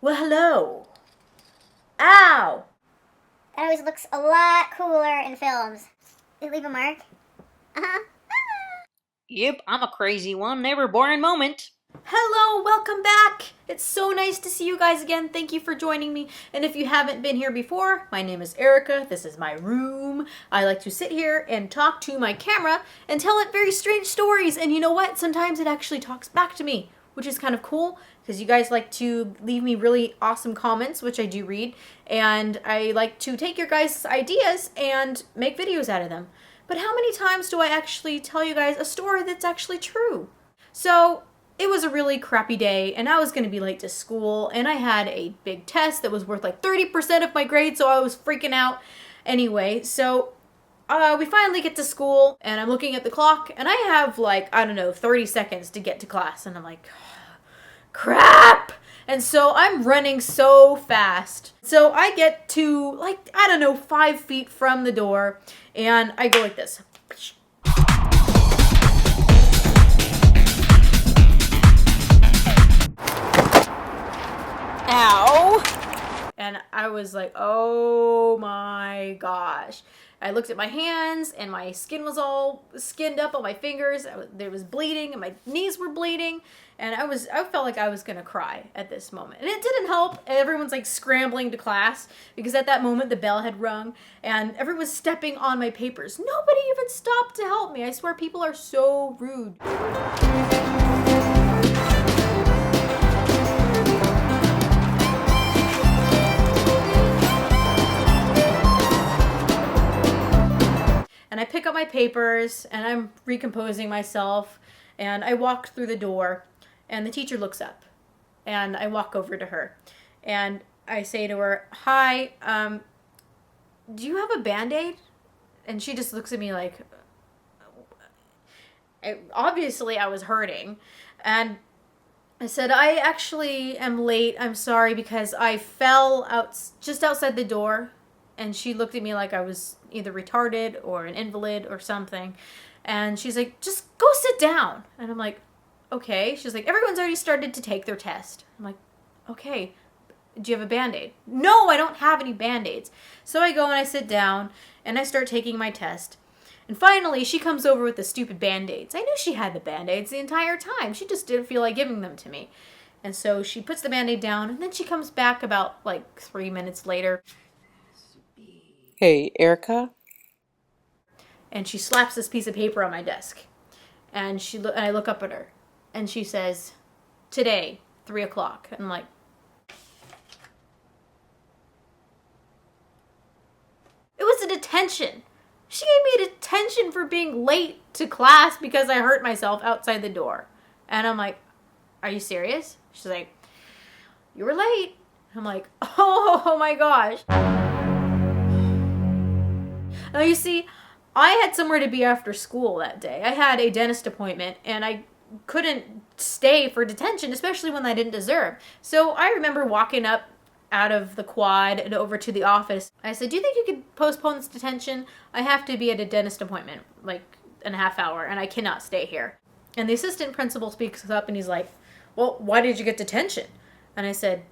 Well, hello. Ow! That always looks a lot cooler in films. Did it leave a mark? Uh-huh. Yep, I'm a crazy one, never boring moment. Hello, welcome back. It's so nice to see you guys again. Thank you for joining me. And if you haven't been here before, my name is Erica. This is my room. I like to sit here and talk to my camera and tell it very strange stories. And you know what? Sometimes it actually talks back to me, which is kind of cool because you guys like to leave me really awesome comments, which I do read. And I like to take your guys' ideas and make videos out of them. But how many times do I actually tell you guys a story that's actually true? So it was a really crappy day and I was going to be late to school and I had a big test that was worth like 30% of my grade, so I was freaking out. Anyway, so we finally get to school and I'm looking at the clock and I have like, I don't know, 30 seconds to get to class and I'm like, crap! And so I'm running so fast. So I get to like, I don't know, 5 feet from the door and I go like this. Ow! And I was like, oh my gosh. I looked at my hands and my skin was all skinned up on my fingers. There was bleeding and my knees were bleeding. And I felt like I was gonna cry at this moment. And it didn't help. Everyone's like scrambling to class because at that moment the bell had rung and everyone was stepping on my papers. Nobody even stopped to help me. I swear people are so rude. And I pick up my papers and I'm recomposing myself and I walk through the door and the teacher looks up and I walk over to her and I say to her, hi, do you have a Band-Aid? And she just looks at me like, obviously I was hurting. And I said, I actually am late. I'm sorry because I fell out just outside the door. And she looked at me like I was either retarded or an invalid or something. And she's like, just go sit down. And I'm like, okay. She's like, everyone's already started to take their test. I'm like, okay. Do you have a Band-Aid? No, I don't have any Band-Aids. So I go and I sit down and I start taking my test. And finally, she comes over with the stupid Band-Aids. I knew she had the Band-Aids the entire time. She just didn't feel like giving them to me. And so she puts the Band-Aid down and then she comes back about like 3 minutes later. Hey, Erica? And she slaps this piece of paper on my desk. And I look up at her. And she says, today, 3 o'clock. And I'm like, it was a detention. She gave me a detention for being late to class because I hurt myself outside the door. And I'm like, are you serious? She's like, you were late. I'm like, oh my gosh. Now, you see, I had somewhere to be after school that day. I had a dentist appointment, and I couldn't stay for detention, especially when I didn't deserve. So I remember walking up out of the quad and over to the office. I said, do you think you could postpone this detention? I have to be at a dentist appointment, like in a half hour, and I cannot stay here. And the assistant principal speaks up, and he's like, well, why did you get detention? And I said,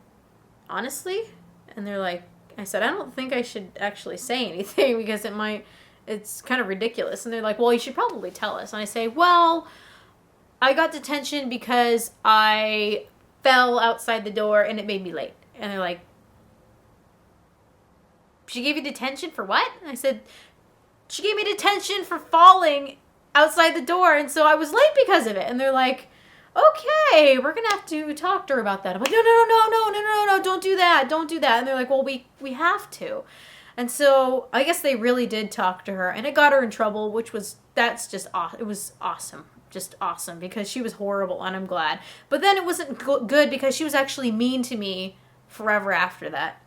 honestly? And they're like, I said, I don't think I should actually say anything because it's kind of ridiculous. And they're like, well, you should probably tell us. And I say, well, I got detention because I fell outside the door and it made me late. And they're like, she gave you detention for what? And I said, she gave me detention for falling outside the door. And so I was late because of it. And they're like, okay, we're gonna have to talk to her about that. I'm like, no, don't do that. And they're like, well, we have to. And so I guess they really did talk to her, and it got her in trouble, that's just awesome. It was awesome, just awesome, because she was horrible, and I'm glad. But then it wasn't good because she was actually mean to me forever after that.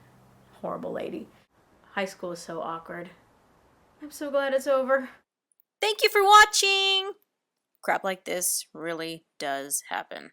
Horrible lady. High school is so awkward. I'm so glad it's over. Thank you for watching! Crap like this really does happen.